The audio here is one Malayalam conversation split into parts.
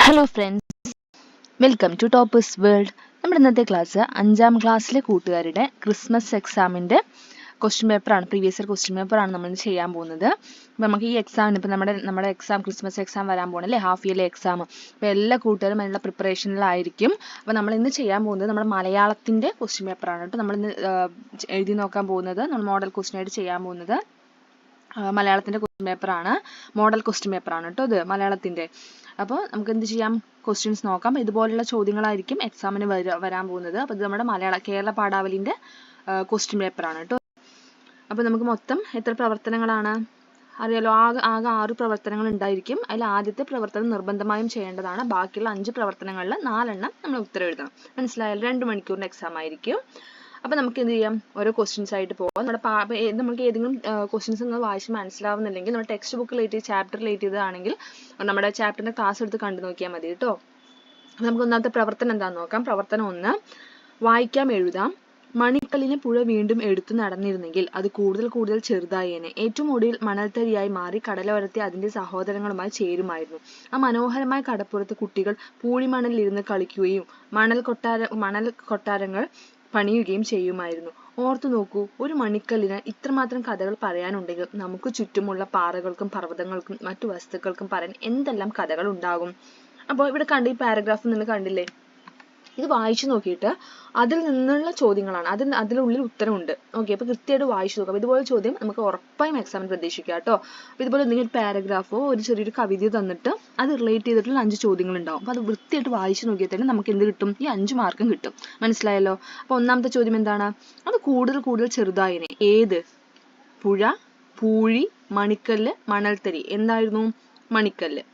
Hello friends, welcome to toppers world. നമ്മുടെ ഇന്നത്തെ ക്ലാസ് 5ാം ക്ലാസ്സിലെ കൂട്ടുകാരുടെ ക്രിസ്മസ് എക്സാമിൻ്റെ ക്വസ്റ്റ്യൻ പേപ്പറാണ്, പ്രീവിയസ് ഇയർ ക്വസ്റ്റ്യൻ പേപ്പറാണ് നമ്മൾ ചെയ്യാൻ പോകുന്നത്. അപ്പോൾ നമുക്ക് ഈ എക്സാമിന് ഇപ്പോൾ നമ്മുടെ എക്സാം ക്രിസ്മസ് എക്സാം വരാൻ പോകണല്ലേ, ഹാഫ് ഇയർലി എക്സാം. അപ്പോൾ എല്ലാ കൂട്ടുകാരും അതിനുള്ള പ്രിപ്പറേഷനിലായിരിക്കും. അപ്പോൾ നമ്മൾ ഇന്ന് ചെയ്യാൻ പോകുന്നത് നമ്മുടെ മലയാളത്തിൻ്റെ ക്വസ്റ്റ്യൻ പേപ്പറാണ് കേട്ടോ. നമ്മളിന്ന് എഴുതി നോക്കാൻ പോകുന്നത്, നമ്മൾ മോഡൽ ക്വസ്റ്റ്യൻ ആയിട്ട് ചെയ്യാൻ പോകുന്നത് മലയാളത്തിൻ്റെ ക്വസ്റ്റ്യൻ പേപ്പറാണ്, മോഡൽ ക്വസ്റ്റ്യൻ പേപ്പറാണ് കേട്ടോ ഇത് മലയാളത്തിൻ്റെ. അപ്പോൾ നമുക്ക് എന്ത് ചെയ്യാം, ക്വസ്റ്റ്യൻസ് നോക്കാം. ഇതുപോലുള്ള ചോദ്യങ്ങളായിരിക്കും എക്സാമിന് വരാൻ പോകുന്നത്. അപ്പോൾ ഇത് നമ്മുടെ കേരള പാഠാവലിൻ്റെ ക്വസ്റ്റ്യൻ പേപ്പറാണ് കേട്ടോ. അപ്പോൾ നമുക്ക് മൊത്തം എത്ര പ്രവർത്തനങ്ങളാണ് അറിയാലോ, ആകെ 6 പ്രവർത്തനങ്ങൾ ഉണ്ടായിരിക്കും. അതിൽ ആദ്യത്തെ പ്രവർത്തനം നിർബന്ധമായും ചെയ്യേണ്ടതാണ്. ബാക്കിയുള്ള 5 പ്രവർത്തനങ്ങളിൽ 4 എണ്ണം നമ്മൾ ഉത്തരം എഴുതണം. മനസ്സിലായാലും 2 മണിക്കൂറിൻ്റെ എക്സാം ആയിരിക്കും. അപ്പോൾ നമുക്ക് എന്ത് ചെയ്യാം, ഓരോ ക്വസ്റ്റ്യൻസ് ആയിട്ട് പോകാം. നമുക്ക് ഏതെങ്കിലും ക്വസ്റ്റ്യൻസ് നിങ്ങൾ വായിച്ച് മനസ്സിലാവുന്നില്ലെങ്കിൽ നമ്മുടെ ടെക്സ്റ്റ് ബുക്ക് റിലേറ്റ് ചെയ്ത് ചാപ്റ്റർ റിലേറ്റ് ചെയ്തതാണെങ്കിൽ നമ്മുടെ ചാപ്റ്ററിൻ്റെ ക്ലാസ് എടുത്ത് കണ്ടു നോക്കിയാൽ മതി കേട്ടോ. നമുക്ക് ഒന്നാമത്തെ പ്രവർത്തനം എന്താണെന്ന് നോക്കാം. പ്രവർത്തനം 1, വായിക്കാം എഴുതാം. മണിക്കല്ലിനെ പുഴ വീണ്ടും എടുത്തു നടന്നിരുന്നെങ്കിൽ അത് കൂടുതൽ ചെറുതായേനെ. ഏറ്റവും ഒടുവിൽ മണൽത്തരിയായി മാറി കടലോരത്തെ അതിന്റെ സഹോദരങ്ങളുമായി ചേരുമായിരുന്നു. ആ മനോഹരമായ കടപ്പുറത്ത് കുട്ടികൾ പൂഴിമണലിലിരുന്ന് കളിക്കുകയും മണൽ കൊട്ടാരങ്ങൾ പണിയുകയും ചെയ്യുമായിരുന്നു. ഓർത്തു നോക്കൂ, ഒരു മണിക്കല്ലിന് ഇത്രമാത്രം കഥകൾ പറയാനുണ്ടെങ്കിൽ നമുക്ക് ചുറ്റുമുള്ള പാറകൾക്കും പർവ്വതങ്ങൾക്കും മറ്റു വസ്തുക്കൾക്കും പറയാൻ എന്തെല്ലാം കഥകൾ ഉണ്ടാകും. അപ്പോൾ ഇവിടെ ഈ പാരഗ്രാഫ് നിങ്ങൾ കണ്ടില്ലേ, ഇത് വായിച്ചു നോക്കിയിട്ട് അതിൽ നിന്നുള്ള ചോദ്യങ്ങളാണ്, അതിനുള്ളിൽ ഉത്തരമുണ്ട്. ഓക്കെ, അപ്പോൾ കൃത്യമായിട്ട് വായിച്ചു നോക്കാം. ഇതുപോലെ ചോദ്യം നമുക്ക് ഉറപ്പായും എക്സാമിന് പ്രതീക്ഷിക്കാം കേട്ടോ. അപ്പോൾ ഇതുപോലെ എന്തെങ്കിലും പാരഗ്രാഫോ ഒരു ചെറിയൊരു കവിതയോ തന്നിട്ട് അത് റിലേറ്റ് ചെയ്തിട്ടുള്ള 5 ചോദ്യങ്ങൾ ഉണ്ടാവും. അപ്പോൾ അത് വൃത്തിയായിട്ട് വായിച്ചു നോക്കിയാൽ തന്നെ നമുക്ക് എന്ത് കിട്ടും, ഈ 5 മാർക്കും കിട്ടും. മനസ്സിലായല്ലോ. അപ്പോൾ ഒന്നാമത്തെ ചോദ്യം എന്താണ്, അത് കൂടുതൽ ചെറുതായിനെ. ഏത്? പുഴ, പൂഴി, മണിക്കല്ല്, മണൽത്തരി. എന്തായിരുന്നു? മണിക്കല്ല്.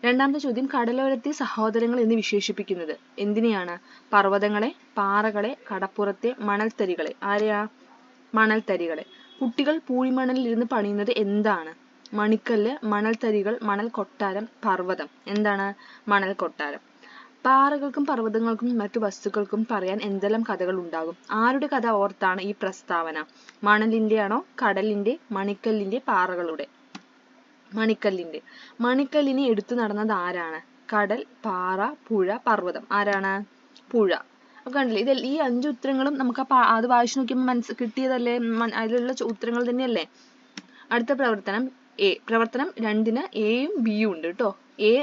രണ്ടാമത്തെ ചോദ്യം, കടലോരത്തെ സഹോദരങ്ങൾ എന്ന് വിശേഷിപ്പിക്കുന്നത് എന്തിനെയാണ്? പർവ്വതങ്ങളെ, പാറകളെ, കടപ്പുറത്തെ മണൽത്തരികളെ. ആരെയാ? മണൽത്തരികളെ. കുട്ടികൾ പൂഴിമണലിൽ ഇരുന്ന് പണിയുന്നത് എന്താണ്? മണിക്കല്ല്, മണൽത്തരികൾ, മണൽ കൊട്ടാരം, പർവ്വതം. എന്താണ്? മണൽ കൊട്ടാരം. പാറകൾക്കും പർവ്വതങ്ങൾക്കും മറ്റു വസ്തുക്കൾക്കും പറയാൻ എന്തെല്ലാം കഥകൾ ഉണ്ടാകും? ആരുടെ കഥ ഓർത്താണ് ഈ പ്രസ്താവന? മണലിന്റെ ആണോ, കടലിന്റെ, മണിക്കല്ലിന്റെ, പാറകളുടെ? മണിക്കല്ലിന്റെ. മണിക്കല്ലിനെ എടുത്തു നടന്നത് ആരാണ്? കടൽ, പാറ, പുഴ, പർവ്വതം. ആരാണ്? പുഴ. അപ്പൊ കണ്ടില്ലേ, ഈ 5 ഉത്തരങ്ങളും നമുക്ക് അത് വായിച്ചു നോക്കിയപ്പോൾ കിട്ടിയതല്ലേ, അതിലുള്ള ഉത്തരങ്ങൾ തന്നെയല്ലേ. അടുത്ത പ്രവർത്തനം എ. പ്രവർത്തനം 2ന് എയും ബിയും ഉണ്ട് കേട്ടോ. എ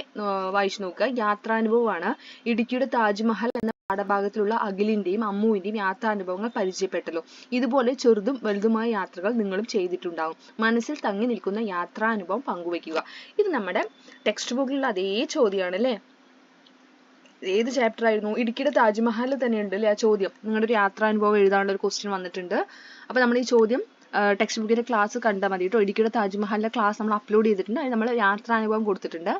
വായിച്ചു നോക്കുക. യാത്രാനുഭവമാണ്. ഇടുക്കിയുടെ താജ്മഹൽ എന്ന പാഠഭാഗത്തിലുള്ള അഖിലിന്റെയും അമ്മുവിന്റെയും യാത്രാനുഭവങ്ങൾ പരിചയപ്പെട്ടല്ലോ. ഇതുപോലെ ചെറുതും വലുതുമായ യാത്രകൾ നിങ്ങളും ചെയ്തിട്ടുണ്ടാകും. മനസ്സിൽ തങ്ങി നിൽക്കുന്ന യാത്രാനുഭവം പങ്കുവയ്ക്കുക. ഇത് നമ്മുടെ ടെക്സ്റ്റ് ബുക്കിലുള്ള അതേ ചോദ്യമാണ് അല്ലേ. ഏത് ചാപ്റ്റർ ആയിരുന്നു? ഇടുക്കിയുടെ താജ്മഹൽ തന്നെ ഉണ്ട് അല്ലേ ആ ചോദ്യം. നിങ്ങളുടെ ഒരു യാത്രാനുഭവം എഴുതാനുള്ള ഒരു ക്വസ്റ്റ്യൻ വന്നിട്ടുണ്ട്. അപ്പൊ നമ്മൾ ഈ ചോദ്യം ടെക്സ്റ്റ് ബുക്കിന്റെ ക്ലാസ് കണ്ടാൽ മതി കേട്ടോ. ഇടുക്കിയുടെ താജ്മഹലിന്റെ ക്ലാസ് നമ്മൾ അപ്ലോഡ് ചെയ്തിട്ടുണ്ട്. അതിൽ നമ്മൾ യാത്രാനുഭവം കൊടുത്തിട്ടുണ്ട്.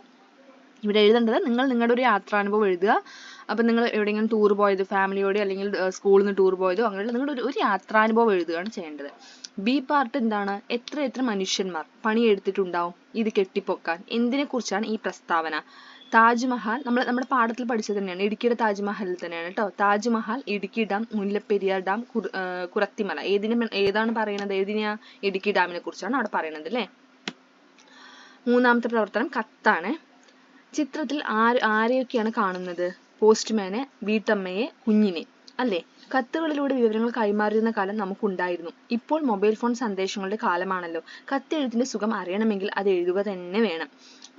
ഇവിടെ എഴുതേണ്ടത് നിങ്ങൾ നിങ്ങളുടെ ഒരു യാത്രാനുഭവം എഴുതുക. അപ്പം നിങ്ങൾ എവിടെയെങ്കിലും ടൂർ പോയത്, ഫാമിലിയോടെ അല്ലെങ്കിൽ സ്കൂളിൽ നിന്ന് ടൂർ പോയതോ അങ്ങനെയുള്ള നിങ്ങളുടെ ഒരു യാത്രാനുഭവം എഴുതുകയാണ് ചെയ്യേണ്ടത്. ബി പാർട്ട് എന്താണ്? എത്ര മനുഷ്യന്മാർ പണിയെടുത്തിട്ടുണ്ടാവും ഇത് കെട്ടിപ്പൊക്കാൻ? എന്തിനെ കുറിച്ചാണ് ഈ പ്രസ്താവന? താജ്മഹൽ നമ്മുടെ പാഠത്തിൽ പഠിച്ചത് തന്നെയാണ്. ഇടുക്കിയുടെ താജ്മഹലിൽ തന്നെയാണ് കേട്ടോ. Taj Mahal, Idukki dam, Mullaperiyar dam, കുറത്തിമല. ഏതാണ് പറയുന്നത്? ഏതിനാ? ഇടുക്കി ഡാമിനെ കുറിച്ചാണ് അവിടെ പറയുന്നത് അല്ലേ. മൂന്നാമത്തെ പ്രവർത്തനം കത്താണ്. ചിത്രത്തിൽ ആരെയൊക്കെയാണ് കാണുന്നത്? പോസ്റ്റ്മാനെ, വീട്ടമ്മയെ, കുഞ്ഞിനെ അല്ലേ. കത്തുകളിലൂടെ വിവരങ്ങൾ കൈമാറിയിരുന്ന കാലം നമുക്കുണ്ടായിരുന്നു. ഇപ്പോൾ മൊബൈൽ ഫോൺ സന്ദേശങ്ങളുടെ കാലമാണല്ലോ. കത്തെഴുത്തിന്റെ സുഖം അറിയണമെങ്കിൽ അത് എഴുതുക തന്നെ വേണം.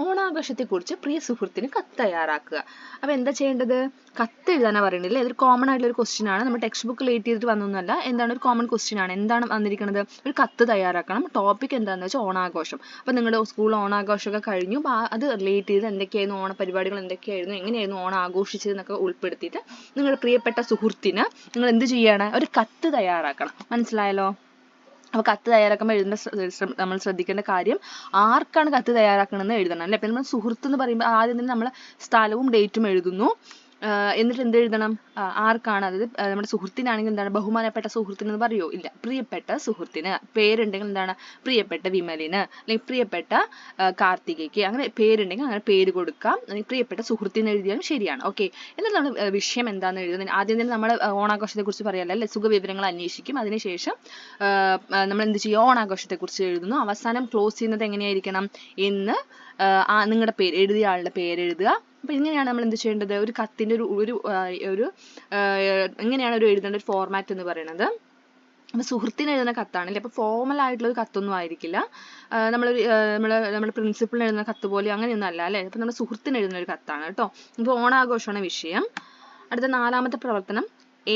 ഓണാഘോഷത്തെക്കുറിച്ച് പ്രിയ സുഹൃത്തിന് കത്ത് തയ്യാറാക്കുക. അപ്പൊ എന്താ ചെയ്യേണ്ടത്? കത്ത് എഴുതാനാ പറയുന്നില്ലേ. ഇതൊരു കോമൺ ആയിട്ടുള്ള ഒരു ക്വസ്റ്റ്യൻ ആണ്. നമ്മുടെ ടെക്സ്റ്റ് ബുക്ക് റിലേറ്റ് ചെയ്തിട്ട് വന്നൊന്നുമല്ല. എന്താണ്? ഒരു കോമൺ ക്വസ്റ്റ്യൻ ആണ്. എന്താണ് വന്നിരിക്കുന്നത്? ഒരു കത്ത് തയ്യാറാക്കണം. ടോപ്പിക് എന്താണെന്ന് വെച്ചാൽ ഓണാഘോഷം. അപ്പൊ നിങ്ങളുടെ സ്കൂൾ ഓണാഘോഷമൊക്കെ കഴിഞ്ഞു, അത് റിലേറ്റ് ചെയ്ത് എന്തൊക്കെയായിരുന്നു ഓണപരിപാടികൾ, എന്തൊക്കെയായിരുന്നു, എങ്ങനെയായിരുന്നു ഓണം ആഘോഷിച്ചതെന്നൊക്കെ ഉൾപ്പെടുത്തിയിട്ട് നിങ്ങളുടെ പ്രിയപ്പെട്ട സുഹൃത്തിന് നിങ്ങൾ എന്ത് ചെയ്യാണ്? ഒരു കത്ത് തയ്യാറാക്കണം. മനസ്സിലായല്ലോ. അപ്പൊ കത്ത് തയ്യാറാക്കുമ്പോൾ നമ്മൾ ശ്രദ്ധിക്കേണ്ട കാര്യം, ആർക്കാണ് കത്ത് തയ്യാറാക്കണമെന്ന് എഴുതണം അല്ലെ. അപ്പൊ നമ്മൾ സുഹൃത്ത് എന്ന് പറയുമ്പോൾ ആദ്യം തന്നെ നമ്മൾ സ്ഥലവും ഡേറ്റും എഴുതുന്നു. എന്നിട്ട് എന്ത് എഴുതണം? ആർക്കാണ്? അതായത് നമ്മുടെ സുഹൃത്തിനാണെങ്കിൽ എന്താണ്? ബഹുമാനപ്പെട്ട സുഹൃത്തിന് എന്ന് പറയുമോ? ഇല്ല, പ്രിയപ്പെട്ട സുഹൃത്തിന്. പേരുണ്ടെങ്കിൽ എന്താണ്? പ്രിയപ്പെട്ട വിമലിന്, അല്ലെങ്കിൽ പ്രിയപ്പെട്ട കാർത്തികയ്ക്ക്, അങ്ങനെ പേരുണ്ടെങ്കിൽ അങ്ങനെ പേര് കൊടുക്കാം. അല്ലെങ്കിൽ പ്രിയപ്പെട്ട സുഹൃത്തിന് എഴുതിയാലും ശരിയാണ്. ഓക്കെ, എന്നിട്ട് നമ്മൾ വിഷയം എന്താണെന്ന് എഴുതുന്നത് ആദ്യം തന്നെ നമ്മൾ ഓണാഘോഷത്തെ കുറിച്ച് പറയാമല്ലോ അല്ലെ. സുഖവിവരങ്ങൾ അന്വേഷിക്കും. അതിനുശേഷം നമ്മൾ എന്ത് ചെയ്യും? ഓണാഘോഷത്തെ കുറിച്ച് എഴുതുന്നു. അവസാനം ക്ലോസ് ചെയ്യുന്നത് എങ്ങനെയായിരിക്കണം? എന്ന് നിങ്ങളുടെ പേര്, എഴുതിയ ആളുടെ പേര് എഴുതുക. അപ്പോൾ ഇങ്ങനെയാണ് നമ്മൾ എന്ത് ചെയ്യേണ്ടത്, ഒരു കത്തിൻ്റെ എങ്ങനെയാണ് ഒരു എഴുതേണ്ട ഒരു ഫോർമാറ്റ് എന്ന് പറയുന്നത്. അപ്പോൾ സുഹൃത്തിന് എഴുതുന്ന കത്താണല്ലേ, അപ്പോൾ ഫോർമൽ ആയിട്ടുള്ള ഒരു കത്തൊന്നും ആയിരിക്കില്ല, നമ്മുടെ പ്രിൻസിപ്പളിന് എഴുതുന്ന കത്ത് പോലെ അങ്ങനെയൊന്നും അല്ല അല്ലേ. അപ്പോൾ നമ്മുടെ സുഹൃത്തിന് എഴുതുന്ന ഒരു കത്താണ് കേട്ടോ. ഇപ്പോൾ ഓണാഘോഷമാണ് വിഷയം. അടുത്ത 4ാമത്തെ പ്രവർത്തനം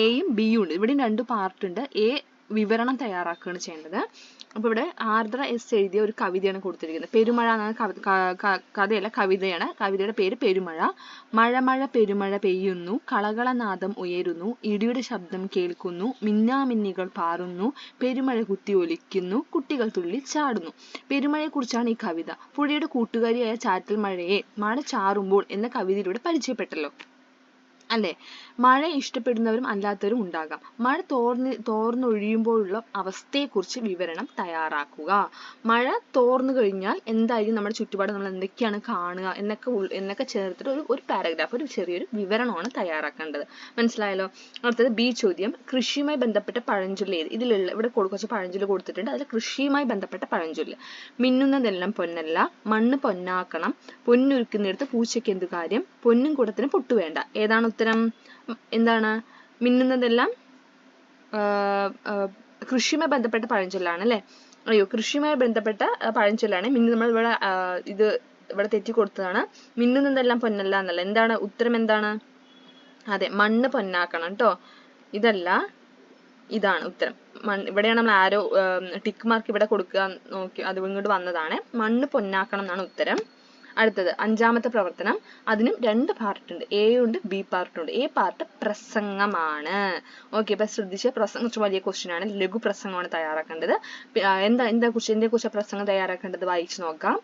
എയും ബിയും ഉണ്ട്. ഇവിടെയും 2 പാർട്ട് ഉണ്ട്. എ വിവരണം തയ്യാറാക്കുകയാണ് ചെയ്യേണ്ടത്. അപ്പോൾ ഇവിടെ ആർദ്ര എസ് എഴുതിയ ഒരു കവിതയാണ് കൊടുത്തിരിക്കുന്നത്. പെരുമഴ എന്ന കഥയല്ല, കവിതയാണ്. കവിതയുടെ പേര് പെരുമഴ. മഴ മഴ പെരുമഴ പെയ്യുന്നു, കളകളനാദം ഉയരുന്നു, ഇടിയുടെ ശബ്ദം കേൾക്കുന്നു, മിന്നാമിന്നികൾ പാറുന്നു, പെരുമഴ കുത്തി ഒലിക്കുന്നു, കുട്ടികൾ തുള്ളി ചാടുന്നു. പെരുമഴയെക്കുറിച്ചാണ് ഈ കവിത. പുഴയുടെ കൂട്ടുകാരിയായ ചാറ്റൽ മഴയെ മഴ ചാറുമ്പോൾ എന്ന കവിതയിലൂടെ പരിചയപ്പെട്ടല്ലോ അല്ലേ. മഴ ഇഷ്ടപ്പെടുന്നവരും അല്ലാത്തവരും ഉണ്ടാകാം. മഴ തോർന്നൊഴിയുമ്പോഴുള്ള അവസ്ഥയെക്കുറിച്ച് വിവരണം തയ്യാറാക്കുക. മഴ തോർന്നു കഴിഞ്ഞാൽ എന്തായിരിക്കും നമ്മുടെ ചുറ്റുപാട്, നമ്മൾ എന്തൊക്കെയാണ് കാണുക എന്നൊക്കെ ചേർത്തിട്ട് ഒരു പാരഗ്രാഫ്, ഒരു ചെറിയൊരു വിവരണമാണ് തയ്യാറാക്കേണ്ടത്. മനസ്സിലായല്ലോ. അടുത്തത് ബി ചോദ്യം, കൃഷിയുമായി ബന്ധപ്പെട്ട പഴഞ്ചൊല്ല് ഏത്? ഇവിടെ കുറച്ച് പഴഞ്ചൊല്ല് കൊടുത്തിട്ടുണ്ട്. അതിൽ കൃഷിയുമായി ബന്ധപ്പെട്ട പഴഞ്ചൊല്ല്: മിന്നുന്നതെല്ലാം പൊന്നല്ല, മണ്ണ് പൊന്നാക്കണം, പൊന്നുരുക്കുന്നിടത്ത് പൂച്ചയ്ക്ക് എന്ത് കാര്യം, പൊന്നും കുടത്തിന് പൊട്ടു വേണ്ട. ഏതാണ് ഉത്തരം? എന്താണ്? മിന്നുന്നതെല്ലാം കൃഷിയുമായി ബന്ധപ്പെട്ട പഴഞ്ചൊല്ലാണ് അല്ലേ. കൃഷിയുമായി ബന്ധപ്പെട്ട പഴഞ്ചൊല്ലാണ്. നമ്മൾ ഇവിടെ തെറ്റി കൊടുത്തതാണ്. മിന്നുന്നതെല്ലാം പൊന്നല്ല എന്നല്ല. എന്താണ് ഉത്തരം? എന്താണ്? അതെ, മണ്ണ് പൊന്നാക്കണം കേട്ടോ. ഇതല്ല, ഇതാണ് ഉത്തരം. ഇവിടെയാണ് നമ്മൾ ആരോ ടിക്ക് മാർക്ക് ഇവിടെ കൊടുക്കുക നോക്കി, അത് ഇങ്ങോട്ട് വന്നതാണ്. മണ്ണ് പൊന്നാക്കണം എന്നാണ് ഉത്തരം. അടുത്തത് 5ാമത്തെ പ്രവർത്തനം. അതിനും 2 പാർട്ട് ഉണ്ട്. എ ഉണ്ട്, ബി പാർട്ട് ഉണ്ട്. എ പാർട്ട് പ്രസംഗമാണ്. ഓക്കെ, ഇപ്പൊ ശ്രദ്ധിച്ച്, പ്രസംഗം കുറച്ച് വലിയ ക്വസ്റ്റ്യൻ ആണ്. ലഘു പ്രസംഗമാണ് തയ്യാറാക്കേണ്ടത്. എന്തിനെക്കുറിച്ച് പ്രസംഗം തയ്യാറാക്കേണ്ടത് വായിച്ചു നോക്കാം.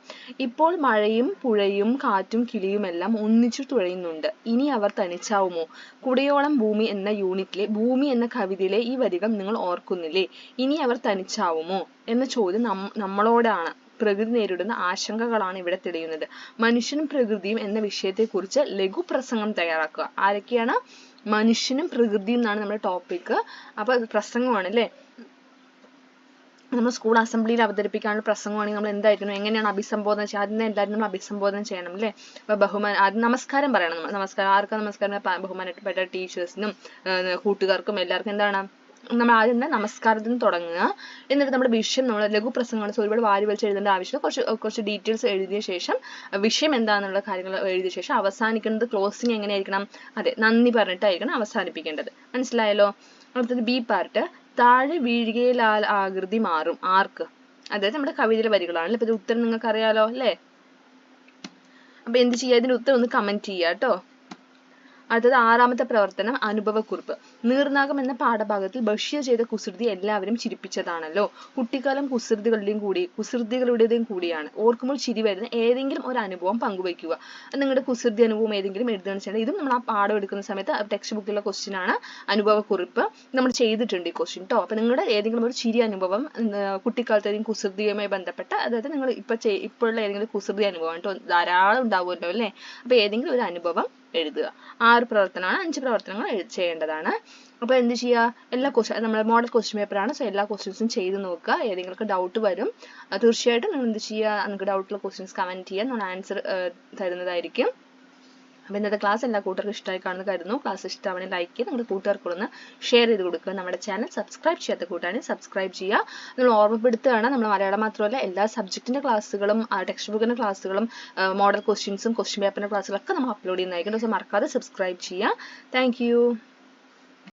ഇപ്പോൾ മഴയും പുഴയും കാറ്റും കിളിയും എല്ലാം ഒന്നിച്ചു തുഴയുന്നുണ്ട്. ഇനി അവർ തനിച്ചാവുമോ? കുടയോളം ഭൂമി എന്ന യൂണിറ്റിലെ ഭൂമി എന്ന കവിതയിലെ ഈ വരികൾ നിങ്ങൾ ഓർക്കുന്നില്ലേ? ഇനി അവർ തനിച്ചാവുമോ എന്ന ചോദ്യം നമ്മളോടാണ്. പ്രകൃതി നേരിടുന്ന ആശങ്കകളാണ് ഇവിടെ തെളിയുന്നത്. മനുഷ്യനും പ്രകൃതിയും എന്ന വിഷയത്തെക്കുറിച്ച് ലഘു പ്രസംഗം തയ്യാറാക്കുക. ആരൊക്കെയാണ്? മനുഷ്യനും പ്രകൃതിയും എന്നാണ് നമ്മുടെ ടോപ്പിക്. അപ്പൊ പ്രസംഗമാണ് അല്ലേ. നമ്മൾ സ്കൂൾ അസംബ്ലിയിൽ അവതരിപ്പിക്കാനുള്ള പ്രസംഗമാണെങ്കിൽ നമ്മൾ എന്തായിരിക്കണം, എങ്ങനെയാണ് അഭിസംബോധന ചെയ്യുക? ആദ്യം എല്ലാവരും നമ്മൾ അഭിസംബോധന ചെയ്യണം അല്ലേ. അപ്പൊ ആദ്യം നമസ്കാരം പറയണം. നമസ്കാരം ആർക്കാ നമസ്കാരം? ബഹുമാനപ്പെട്ട ടീച്ചേഴ്സിനും കൂട്ടുകാർക്കും എല്ലാവർക്കും എന്താണ്, നമ്മൾ ആദ്യം തന്നെ നമസ്കാരത്തിന് തുടങ്ങുക. എന്നിട്ട് നമ്മുടെ വിഷയം, നമ്മൾ ലഘു പ്രസംഗമാണ്, സോ ഒരുപാട് വാരി വലിച്ച് എഴുതേണ്ട ആവശ്യമില്ല. കുറച്ച് ഡീറ്റെയിൽസ് എഴുതിയ ശേഷം, വിഷയം എന്താണെന്നുള്ള കാര്യങ്ങൾ എഴുതിയ ശേഷം അവസാനിക്കുന്നത് ക്ലോസിങ് എങ്ങനെയായിരിക്കണം? അതെ, നന്ദി പറഞ്ഞിട്ടായിരിക്കണം അവസാനിപ്പിക്കേണ്ടത്. മനസ്സിലായല്ലോ. അടുത്തത് ബി പാർട്ട്. താഴെ വീഴുകയിലാൽ ആകൃതി മാറും. ആർക്ക്? അതായത് നമ്മുടെ കവിതയിലെ വരികളാണ്. ഇപ്പൊ ഇത് ഉത്തരം നിങ്ങൾക്ക് അറിയാലോ അല്ലേ. അപ്പൊ എന്ത് ചെയ്യുക? ഇതിന്റെ ഉത്തരം ഒന്ന് കമന്റ് ചെയ്യുക കേട്ടോ. അടുത്തത് 6ാമത്തെ പ്രവർത്തനം, അനുഭവക്കുറിപ്പ്. നീർനാഗം എന്ന പാഠഭാഗത്തിൽ ബഷീർ ചെയ്ത കുസൃതി എല്ലാവരും ചിരിപ്പിച്ചതാണല്ലോ. കുട്ടിക്കാലം കുസൃതികളുടേതും കൂടിയാണ്. ഓർക്കുമ്പോൾ ചിരി വരുന്ന ഏതെങ്കിലും ഒരു അനുഭവം പങ്കുവയ്ക്കുക. നിങ്ങളുടെ കുസൃതി അനുഭവം ഏതെങ്കിലും എഴുതുകയാണ് ചെയ്യേണ്ടത്. ഇതും നമ്മൾ ആ പാഠം എടുക്കുന്ന സമയത്ത് ടെക്സ്റ്റ് ബുക്കിലുള്ള ക്വസ്റ്റ്യൻ ആണ്. അനുഭവക്കുറിപ്പ് നമ്മൾ ചെയ്തിട്ടുണ്ട് ഈ ക്വസ്റ്റ്യൻ കേട്ടോ. അപ്പൊ നിങ്ങളുടെ ഏതെങ്കിലും ഒരു ചിരി അനുഭവം, കുട്ടിക്കാലത്തെ കുസൃതിയുമായി ബന്ധപ്പെട്ട, അതായത് നിങ്ങൾ ഇപ്പോഴുള്ള ഏതെങ്കിലും കുസൃതി അനുഭവം കേട്ടോ, ധാരാളം ഉണ്ടാവുമല്ലോ അല്ലേ. അപ്പൊ ഏതെങ്കിലും ഒരു അനുഭവം എഴുതുക. 6 പ്രവർത്തനമാണ്, 5 പ്രവർത്തനങ്ങൾ ചെയ്യേണ്ടതാണ്. അപ്പോൾ എന്ത് ചെയ്യുക? എല്ലാ ക്വസ്റ്റ്യൻ, നമ്മുടെ മോഡൽ ക്വസ്റ്റ്യൻ പേപ്പറാണ്, സോ എല്ലാ ക്വസ്റ്റ്യൻസും ചെയ്ത് നോക്കുക. ഏതെങ്കിലും ഡൗട്ട് വരും, തീർച്ചയായിട്ടും നിങ്ങൾ എന്ത് ചെയ്യുക? നിങ്ങൾക്ക് ഡൗട്ടുള്ള ക്വസ്റ്റ്യൻസ് കമന്റ് ചെയ്യുക, നമ്മൾ ആൻസർ തരുന്നതായിരിക്കും. അപ്പോൾ ഇന്നത്തെ ക്ലാസ് എല്ലാ കൂട്ടുകാർക്കും ഇഷ്ടമായി കാണുന്നു കരുതുന്നു. ക്ലാസ് ഇഷ്ടമാണെങ്കിൽ ലൈക്ക് ചെയ്ത് നമ്മുടെ കൂട്ടുകാർക്കൊന്ന് ഷെയർ ചെയ്ത് കൊടുക്കുക. നമ്മുടെ ചാനൽ സബ്സ്ക്രൈബ് ചെയ്യാത്ത കൂട്ടുകാരാണെങ്കിൽ സബ്സ്ക്രൈബ് ചെയ്യുക. നമ്മൾ ഓർമ്മപ്പെടുത്തുകയാണ്, നമ്മൾ മലയാളം മാത്രമല്ല എല്ലാ സബ്ജക്റ്റിൻ്റെ ക്ലാസ്സുകളും ടെക്സ്റ്റ് ബുക്കിൻ്റെ ക്ലാസ്സുകളും മോഡൽ ക്വസ്റ്റ്യൻസും ക്വസ്റ്റ്യൻ പേപ്പറിൻ്റെ ക്ലാസ്സുകളൊക്കെ നമ്മൾ അപ്ലോഡ് ചെയ്യുന്നതായിരിക്കും. സോ മറക്കാതെ സബ്സ്ക്രൈബ് ചെയ്യുക. താങ്ക്